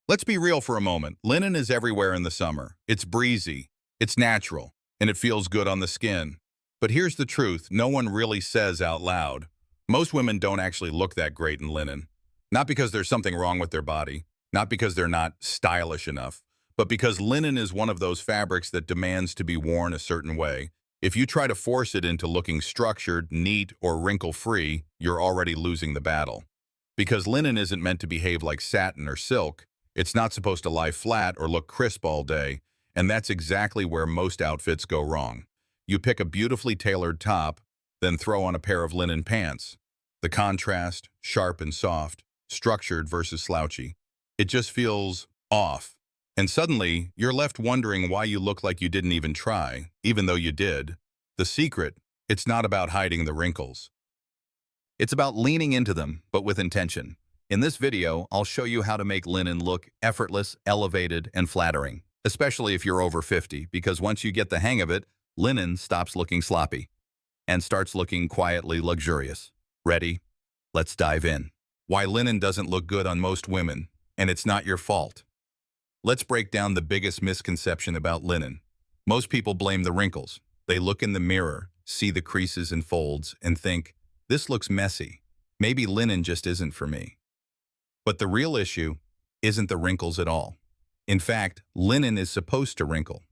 Let's be real for a moment. Linen is everywhere in the summer. It's breezy, it's natural, and it feels good on the skin. But here's the truth no one really says out loud. Most women don't actually look that great in linen. Not because there's something wrong with their body, not because they're not stylish enough, but because linen is one of those fabrics that demands to be worn a certain way. If you try to force it into looking structured, neat, or wrinkle-free, you're already losing the battle. Because linen isn't meant to behave like satin or silk, it's not supposed to lie flat or look crisp all day, and that's exactly where most outfits go wrong. You pick a beautifully tailored top, then throw on a pair of linen pants. The contrast, sharp and soft, structured versus slouchy. It just feels off. And suddenly, you're left wondering why you look like you didn't even try, even though you did. The secret, it's not about hiding the wrinkles. It's about leaning into them, but with intention. In this video, I'll show you how to make linen look effortless, elevated, and flattering, especially if you're over 50, because once you get the hang of it, linen stops looking sloppy and starts looking quietly luxurious. Ready? Let's dive in. Why linen doesn't look good on most women, and it's not your fault. Let's break down the biggest misconception about linen. Most people blame the wrinkles. They look in the mirror, see the creases and folds, and think, this looks messy. Maybe linen just isn't for me. But the real issue isn't the wrinkles at all. In fact, linen is supposed to wrinkle.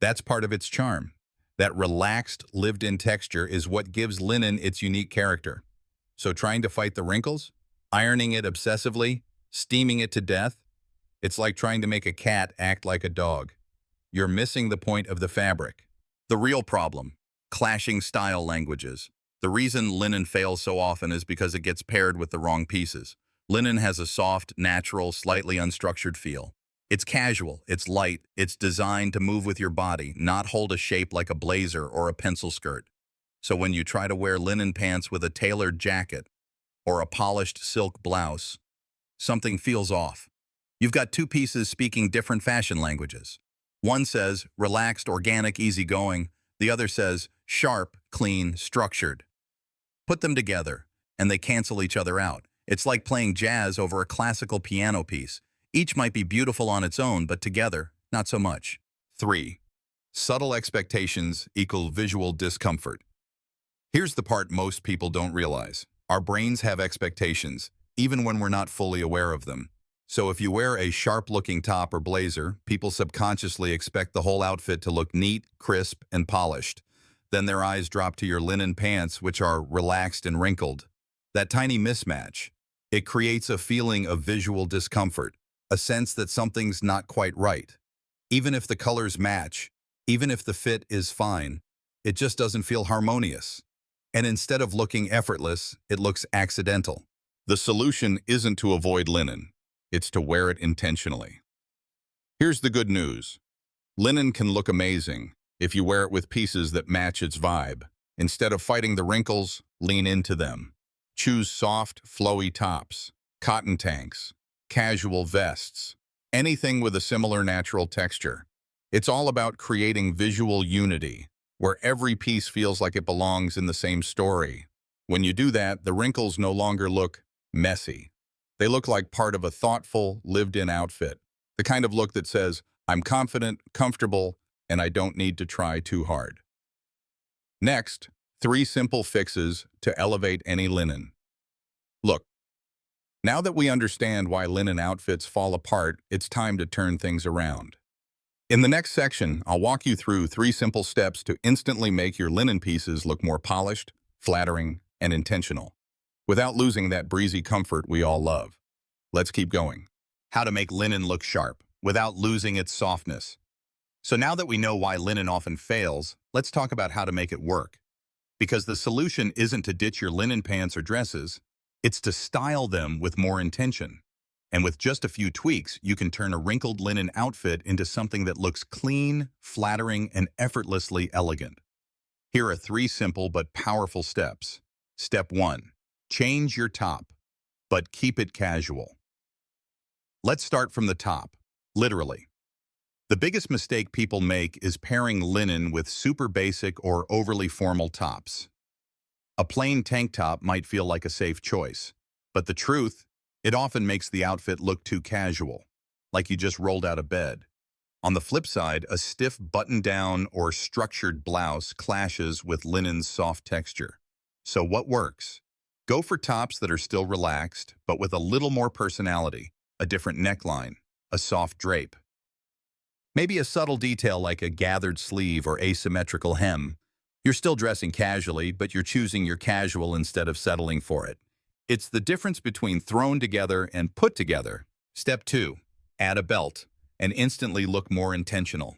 That's part of its charm. That relaxed, lived-in texture is what gives linen its unique character. So trying to fight the wrinkles? Ironing it obsessively? Steaming it to death? It's like trying to make a cat act like a dog. You're missing the point of the fabric. The real problem: clashing style languages. The reason linen fails so often is because it gets paired with the wrong pieces. Linen has a soft, natural, slightly unstructured feel. It's casual, it's light, it's designed to move with your body, not hold a shape like a blazer or a pencil skirt. So when you try to wear linen pants with a tailored jacket or a polished silk blouse, something feels off. You've got two pieces speaking different fashion languages. One says relaxed, organic, easygoing. The other says sharp, clean, structured. Put them together, and they cancel each other out. It's like playing jazz over a classical piano piece. Each might be beautiful on its own, but together, not so much. 3. Subtle expectations equal visual discomfort. Here's the part most people don't realize. Our brains have expectations, even when we're not fully aware of them. So if you wear a sharp-looking top or blazer, people subconsciously expect the whole outfit to look neat, crisp, and polished. Then their eyes drop to your linen pants, which are relaxed and wrinkled. That tiny mismatch, it creates a feeling of visual discomfort, a sense that something's not quite right. Even if the colors match, even if the fit is fine, it just doesn't feel harmonious. And instead of looking effortless, it looks accidental. The solution isn't to avoid linen, it's to wear it intentionally. Here's the good news. Linen can look amazing if you wear it with pieces that match its vibe. Instead of fighting the wrinkles, lean into them. Choose soft, flowy tops, cotton tanks, casual vests, anything with a similar natural texture. It's all about creating visual unity, where every piece feels like it belongs in the same story. When you do that, the wrinkles no longer look messy. They look like part of a thoughtful, lived-in outfit. The kind of look that says, I'm confident, comfortable, and I don't need to try too hard. Next, 3 simple fixes to elevate any linen. Look, now that we understand why linen outfits fall apart, it's time to turn things around. In the next section, I'll walk you through 3 simple steps to instantly make your linen pieces look more polished, flattering, and intentional, without losing that breezy comfort we all love. Let's keep going. How to make linen look sharp, without losing its softness. So now that we know why linen often fails, let's talk about how to make it work. Because the solution isn't to ditch your linen pants or dresses, it's to style them with more intention. And with just a few tweaks, you can turn a wrinkled linen outfit into something that looks clean, flattering, and effortlessly elegant. Here are 3 simple but powerful steps. Step 1. Change your top, but keep it casual. Let's start from the top, literally. The biggest mistake people make is pairing linen with super basic or overly formal tops. A plain tank top might feel like a safe choice, but the truth, it often makes the outfit look too casual. like you just rolled out of bed. On the flip side, a stiff button-down or structured blouse clashes with linen's soft texture. So what works? Go for tops that are still relaxed, but with a little more personality, a different neckline, a soft drape. Maybe a subtle detail like a gathered sleeve or asymmetrical hem. You're still dressing casually, but you're choosing your casual instead of settling for it. It's the difference between thrown together and put together. Step 2. Add a belt, and instantly look more intentional.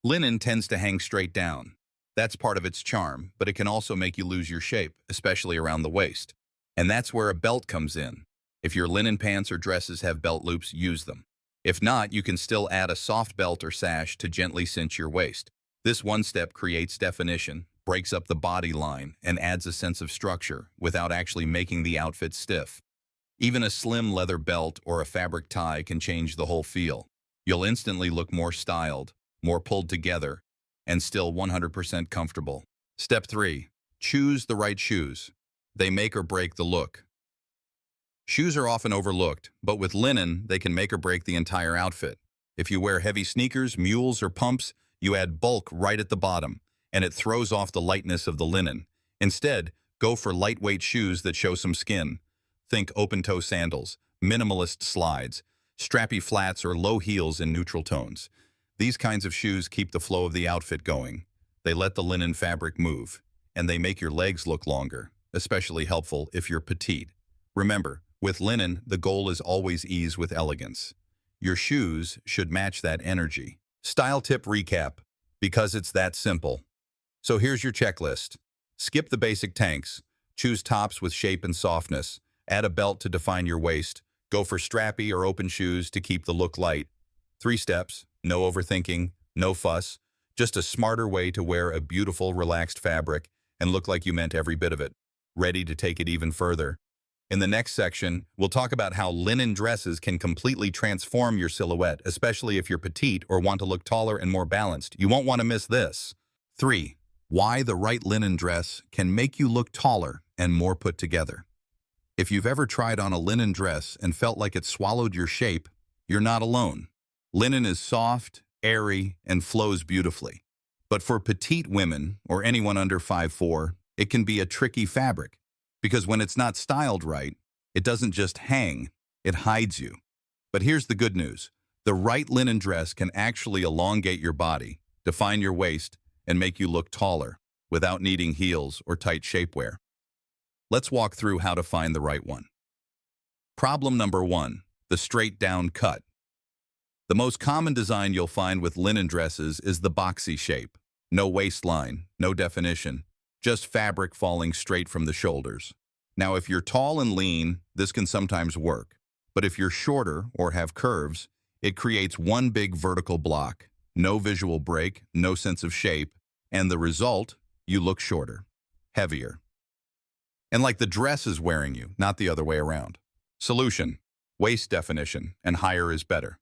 Linen tends to hang straight down. That's part of its charm, but it can also make you lose your shape, especially around the waist. And that's where a belt comes in. If your linen pants or dresses have belt loops, use them. If not, you can still add a soft belt or sash to gently cinch your waist. This one step creates definition, breaks up the body line, and adds a sense of structure without actually making the outfit stiff. Even a slim leather belt or a fabric tie can change the whole feel. You'll instantly look more styled, more pulled together, and still 100% comfortable. Step 3. Choose the right shoes. They make or break the look. Shoes are often overlooked, but with linen, they can make or break the entire outfit. If you wear heavy sneakers, mules, or pumps, you add bulk right at the bottom, and it throws off the lightness of the linen. Instead, go for lightweight shoes that show some skin. Think open-toe sandals, minimalist slides, strappy flats, or low heels in neutral tones. These kinds of shoes keep the flow of the outfit going. They let the linen fabric move, and they make your legs look longer, especially helpful if you're petite. Remember, with linen, the goal is always ease with elegance. Your shoes should match that energy. Style tip recap, because it's that simple. So here's your checklist. Skip the basic tanks. Choose tops with shape and softness. Add a belt to define your waist. Go for strappy or open shoes to keep the look light. 3 steps, no overthinking, no fuss. Just a smarter way to wear a beautiful, relaxed fabric and look like you meant every bit of it. Ready to take it even further? In the next section, we'll talk about how linen dresses can completely transform your silhouette, especially if you're petite or want to look taller and more balanced. You won't want to miss this. 3. Why the right linen dress can make you look taller and more put together. If you've ever tried on a linen dress and felt like it swallowed your shape, you're not alone. Linen is soft, airy, and flows beautifully. But for petite women, or anyone under 5'4", it can be a tricky fabric. Because when it's not styled right, it doesn't just hang, it hides you. But here's the good news. The right linen dress can actually elongate your body, define your waist, and make you look taller without needing heels or tight shapewear. Let's walk through how to find the right one. Problem number 1, the straight down cut. The most common design you'll find with linen dresses is the boxy shape. No waistline, no definition. Just fabric falling straight from the shoulders. Now, if you're tall and lean, this can sometimes work. But if you're shorter or have curves, it creates one big vertical block. No visual break, no sense of shape, and the result, you look shorter, heavier. And like the dress is wearing you, not the other way around. Solution: waist definition, and higher is better.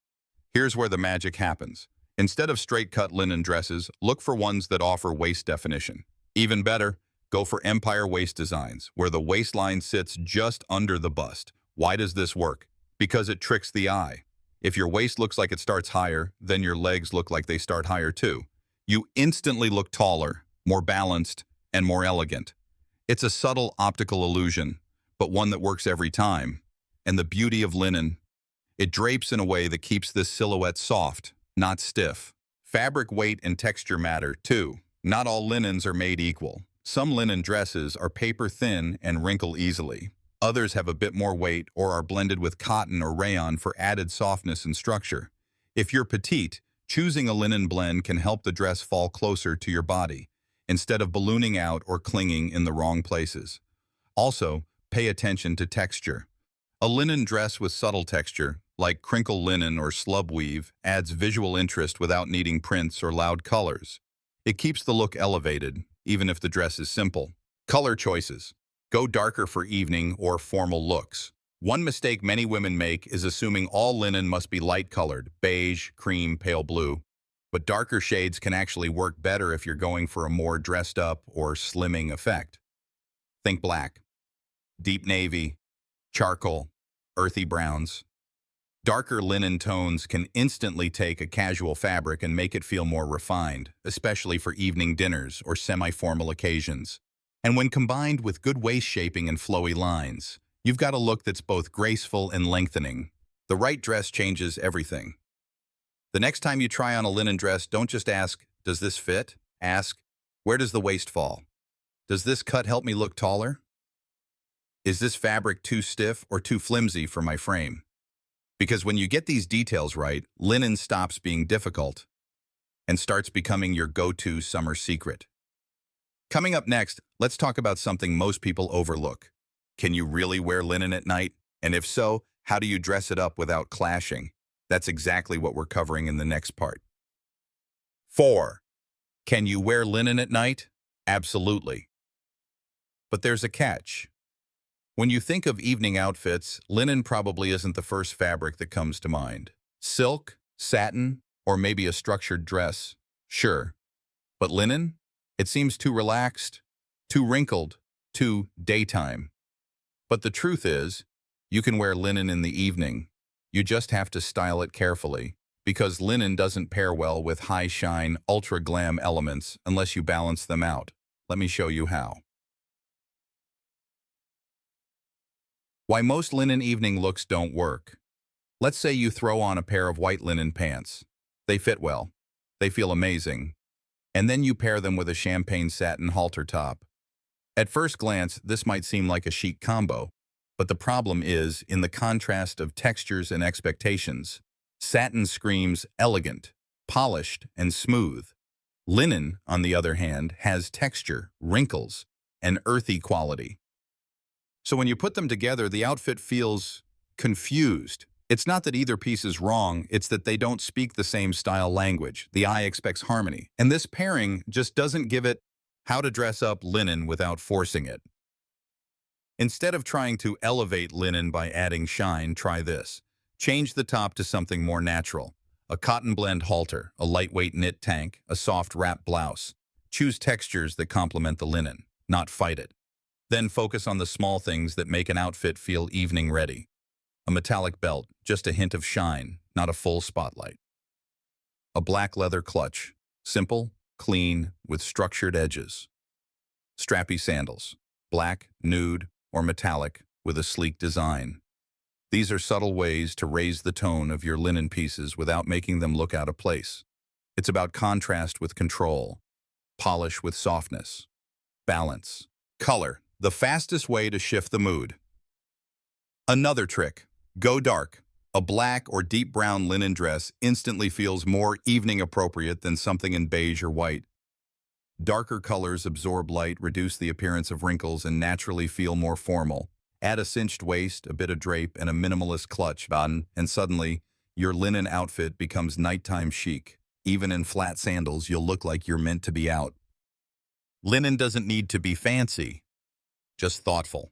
Here's where the magic happens. Instead of straight-cut linen dresses, look for ones that offer waist definition. Even better, go for empire waist designs, where the waistline sits just under the bust. Why does this work? Because it tricks the eye. If your waist looks like it starts higher, then your legs look like they start higher too. You instantly look taller, more balanced, and more elegant. It's a subtle optical illusion, but one that works every time. And the beauty of linen, it drapes in a way that keeps this silhouette soft, not stiff. Fabric weight and texture matter too. Not all linens are made equal. Some linen dresses are paper thin and wrinkle easily. Others have a bit more weight or are blended with cotton or rayon for added softness and structure. If you're petite, choosing a linen blend can help the dress fall closer to your body, instead of ballooning out or clinging in the wrong places. Also, pay attention to texture. A linen dress with subtle texture, like crinkle linen or slub weave, adds visual interest without needing prints or loud colors. It keeps the look elevated, even if the dress is simple. Color choices. Go darker for evening or formal looks. One mistake many women make is assuming all linen must be light-colored, beige, cream, pale blue. But darker shades can actually work better if you're going for a more dressed-up or slimming effect. Think black, deep navy, charcoal, earthy browns. Darker linen tones can instantly take a casual fabric and make it feel more refined, especially for evening dinners or semi-formal occasions. And when combined with good waist shaping and flowy lines, you've got a look that's both graceful and lengthening. The right dress changes everything. The next time you try on a linen dress, don't just ask, "Does this fit?" Ask, "Where does the waist fall? Does this cut help me look taller? Is this fabric too stiff or too flimsy for my frame?" Because when you get these details right, linen stops being difficult and starts becoming your go-to summer secret. Coming up next, let's talk about something most people overlook. Can you really wear linen at night? And if so, how do you dress it up without clashing? That's exactly what we're covering in the next part. 4. Can you wear linen at night? Absolutely. But there's a catch. When you think of evening outfits, linen probably isn't the first fabric that comes to mind. Silk, satin, or maybe a structured dress, sure. But linen? It seems too relaxed, too wrinkled, too daytime. But the truth is, you can wear linen in the evening. You just have to style it carefully, because linen doesn't pair well with high-shine, ultra-glam elements unless you balance them out. Let me show you how. Why most linen evening looks don't work. Let's say you throw on a pair of white linen pants. They fit well. They feel amazing. And then you pair them with a champagne satin halter top. At first glance, this might seem like a chic combo, but the problem is in the contrast of textures and expectations. Satin screams elegant, polished, and smooth. Linen, on the other hand, has texture, wrinkles, and earthy quality. So when you put them together, the outfit feels confused. It's not that either piece is wrong, it's that they don't speak the same style language. The eye expects harmony. And this pairing just doesn't give it how to dress up linen without forcing it. Instead of trying to elevate linen by adding shine, try this. Change the top to something more natural. A cotton blend halter, a lightweight knit tank, a soft wrap blouse. Choose textures that complement the linen, not fight it. Then focus on the small things that make an outfit feel evening ready. A metallic belt, just a hint of shine, not a full spotlight. A black leather clutch, simple, clean, with structured edges. Strappy sandals, black, nude, or metallic, with a sleek design. These are subtle ways to raise the tone of your linen pieces without making them look out of place. It's about contrast with control, polish with softness, balance. Color, the fastest way to shift the mood. Another trick, go dark. A black or deep brown linen dress instantly feels more evening appropriate than something in beige or white. Darker colors absorb light, reduce the appearance of wrinkles, and naturally feel more formal. Add a cinched waist, a bit of drape, and a minimalist clutch, and suddenly, your linen outfit becomes nighttime chic. Even in flat sandals, you'll look like you're meant to be out. Linen doesn't need to be fancy, just thoughtful.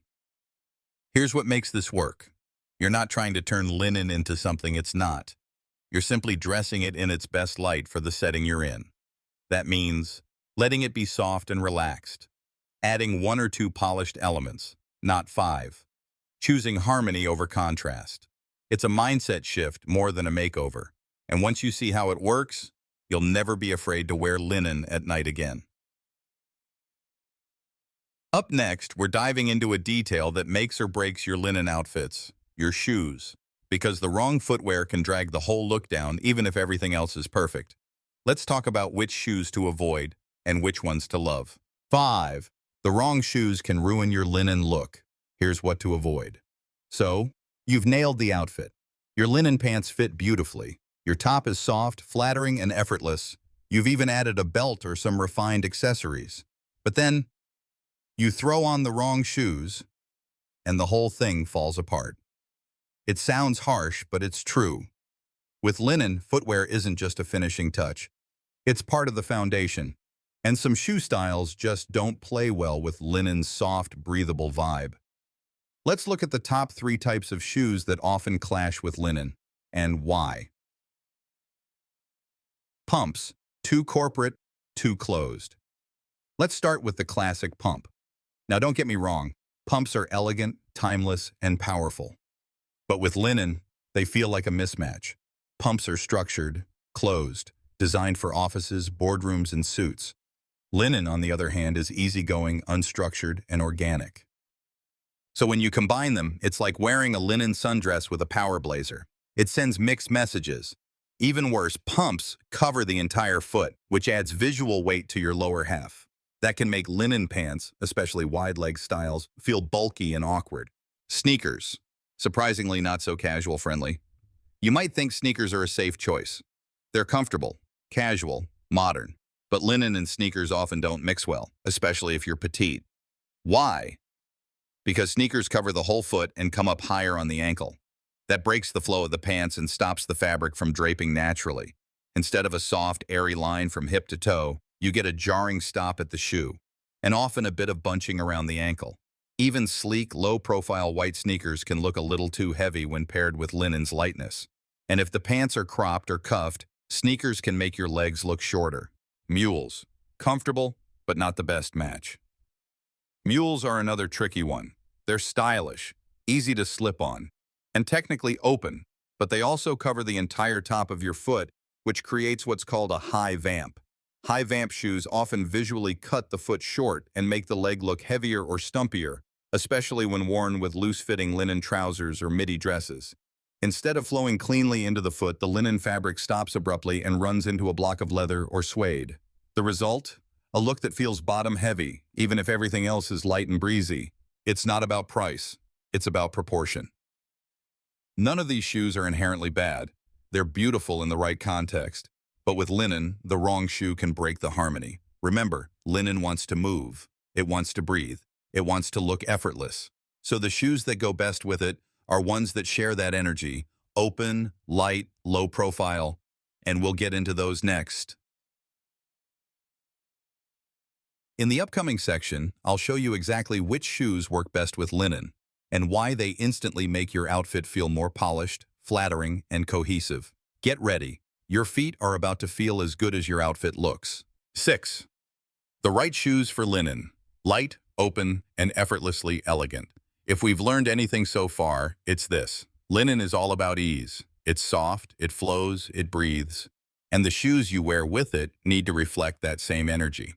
Here's what makes this work. You're not trying to turn linen into something it's not. You're simply dressing it in its best light for the setting you're in. That means letting it be soft and relaxed. Adding 1 or 2 polished elements, not 5. Choosing harmony over contrast. It's a mindset shift more than a makeover. And once you see how it works, you'll never be afraid to wear linen at night again. Up next, we're diving into a detail that makes or breaks your linen outfits, your shoes, because the wrong footwear can drag the whole look down even if everything else is perfect. Let's talk about which shoes to avoid and which ones to love. 5. The wrong shoes can ruin your linen look. Here's what to avoid. So, you've nailed the outfit. Your linen pants fit beautifully. Your top is soft, flattering, and effortless. You've even added a belt or some refined accessories. But then, you throw on the wrong shoes, and the whole thing falls apart. It sounds harsh, but it's true. With linen, footwear isn't just a finishing touch. It's part of the foundation. And some shoe styles just don't play well with linen's soft, breathable vibe. Let's look at the top 3 types of shoes that often clash with linen, and why. Pumps, too corporate, too closed. Let's start with the classic pump. Now don't get me wrong, pumps are elegant, timeless, and powerful. But with linen, They feel like a mismatch. Pumps are structured, closed, designed for offices, boardrooms, and suits. Linen, on the other hand, is easygoing, unstructured, and organic. So when you combine them, it's like wearing a linen sundress with a power blazer. It sends mixed messages. Even worse, pumps cover the entire foot, which adds visual weight to your lower half. That can make linen pants, especially wide leg styles, feel bulky and awkward. Sneakers. Surprisingly not so casual friendly. You might think sneakers are a safe choice. They're comfortable, casual, modern. But linen and sneakers often don't mix well, especially if you're petite. Why? Because sneakers cover the whole foot and come up higher on the ankle. That breaks the flow of the pants and stops the fabric from draping naturally. Instead of a soft, airy line from hip to toe, you get a jarring stop at the shoe, and often a bit of bunching around the ankle. Even sleek, low-profile white sneakers can look a little too heavy when paired with linen's lightness. And if the pants are cropped or cuffed, sneakers can make your legs look shorter. Mules. Comfortable, but not the best match. Mules are another tricky one. They're stylish, easy to slip on, and technically open, but they also cover the entire top of your foot, which creates what's called a high vamp. High vamp shoes often visually cut the foot short and make the leg look heavier or stumpier, especially when worn with loose-fitting linen trousers or midi dresses. Instead of flowing cleanly into the foot, the linen fabric stops abruptly and runs into a block of leather or suede. The result? A look that feels bottom-heavy, even if everything else is light and breezy. It's not about price. It's about proportion. None of these shoes are inherently bad. They're beautiful in the right context. But with linen, the wrong shoe can break the harmony. Remember, linen wants to move. It wants to breathe. It wants to look effortless. So the shoes that go best with it are ones that share that energy, open, light, low profile, and we'll get into those next. In the upcoming section, I'll show you exactly which shoes work best with linen and why they instantly make your outfit feel more polished, flattering, and cohesive. Get ready. Your feet are about to feel as good as your outfit looks. 6. The right shoes for linen. Light, open, and effortlessly elegant. If we've learned anything so far, it's this. Linen is all about ease. It's soft, it flows, it breathes. And the shoes you wear with it need to reflect that same energy.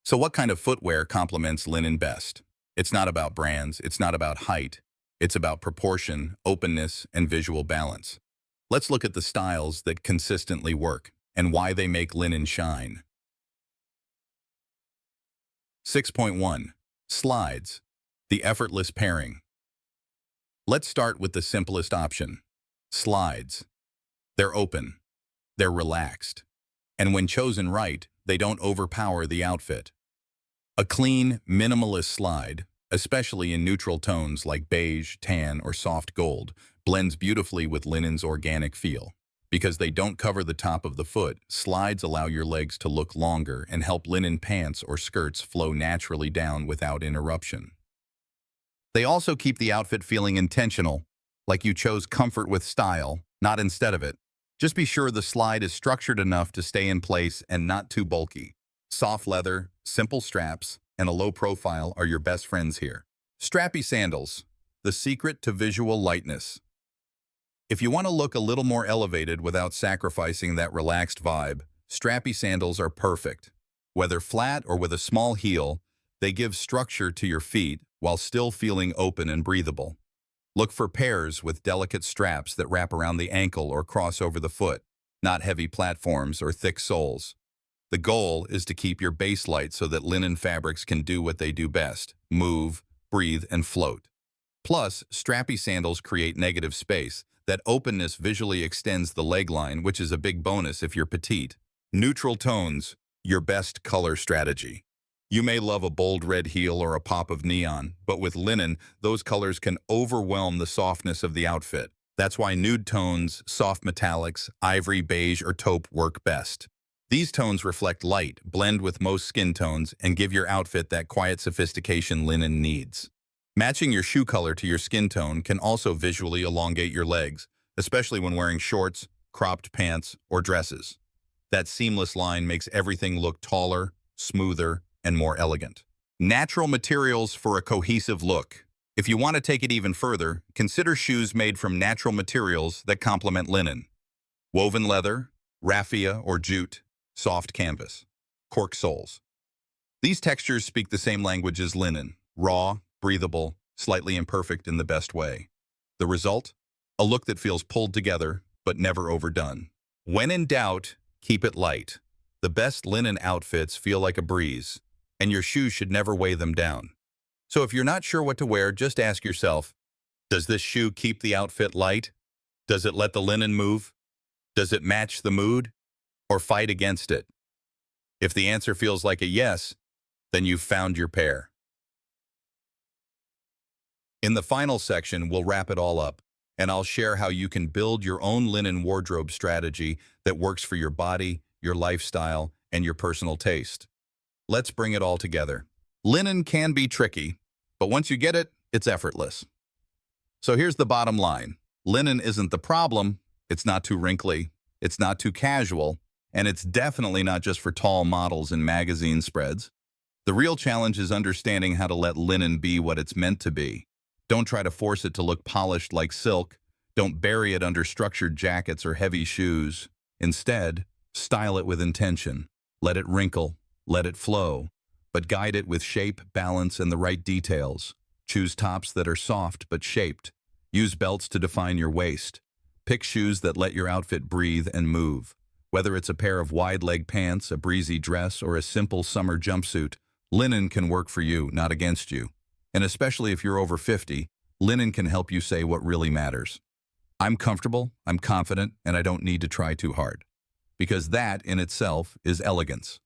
So what kind of footwear complements linen best? It's not about brands, it's not about height. It's about proportion, openness, and visual balance. Let's look at the styles that consistently work and why they make linen shine. 6.1. Slides. The effortless pairing. Let's start with the simplest option. Slides. They're open. They're relaxed. And when chosen right, they don't overpower the outfit. A clean, minimalist slide, especially in neutral tones like beige, tan, or soft gold, blends beautifully with linen's organic feel. Because they don't cover the top of the foot, slides allow your legs to look longer and help linen pants or skirts flow naturally down without interruption. They also keep the outfit feeling intentional, like you chose comfort with style, not instead of it. Just be sure the slide is structured enough to stay in place and not too bulky. Soft leather, simple straps, and a low profile are your best friends here. Strappy sandals. The secret to visual lightness. If you want to look a little more elevated without sacrificing that relaxed vibe, strappy sandals are perfect. Whether flat or with a small heel, they give structure to your feet while still feeling open and breathable. Look for pairs with delicate straps that wrap around the ankle or cross over the foot, not heavy platforms or thick soles. The goal is to keep your base light so that linen fabrics can do what they do best: move, breathe, and float. Plus, strappy sandals create negative space. That openness visually extends the leg line, which is a big bonus if you're petite. Neutral tones, your best color strategy. You may love a bold red heel or a pop of neon, but with linen, those colors can overwhelm the softness of the outfit. That's why nude tones, soft metallics, ivory, beige, or taupe work best. These tones reflect light, blend with most skin tones, and give your outfit that quiet sophistication linen needs. Matching your shoe color to your skin tone can also visually elongate your legs, especially when wearing shorts, cropped pants, or dresses. That seamless line makes everything look taller, smoother, and more elegant. Natural materials for a cohesive look. If you want to take it even further, consider shoes made from natural materials that complement linen. Woven leather, raffia or jute, soft canvas, cork soles. These textures speak the same language as linen, raw, breathable, slightly imperfect in the best way. The result? A look that feels pulled together, but never overdone. When in doubt, keep it light. The best linen outfits feel like a breeze, and your shoes should never weigh them down. So if you're not sure what to wear, just ask yourself, does this shoe keep the outfit light? Does it let the linen move? Does it match the mood? Or fight against it? If the answer feels like a yes, then you've found your pair. In the final section, we'll wrap it all up, and I'll share how you can build your own linen wardrobe strategy that works for your body, your lifestyle, and your personal taste. Let's bring it all together. Linen can be tricky, but once you get it, it's effortless. So here's the bottom line. Linen isn't the problem. It's not too wrinkly. It's not too casual. And it's definitely not just for tall models in magazine spreads. The real challenge is understanding how to let linen be what it's meant to be. Don't try to force it to look polished like silk. Don't bury it under structured jackets or heavy shoes. Instead, style it with intention. Let it wrinkle. Let it flow. But guide it with shape, balance, and the right details. Choose tops that are soft but shaped. Use belts to define your waist. Pick shoes that let your outfit breathe and move. Whether it's a pair of wide-leg pants, a breezy dress, or a simple summer jumpsuit, linen can work for you, not against you. And especially if you're over 50, linen can help you say what really matters. I'm comfortable, I'm confident, and I don't need to try too hard. Because that, in itself, is elegance.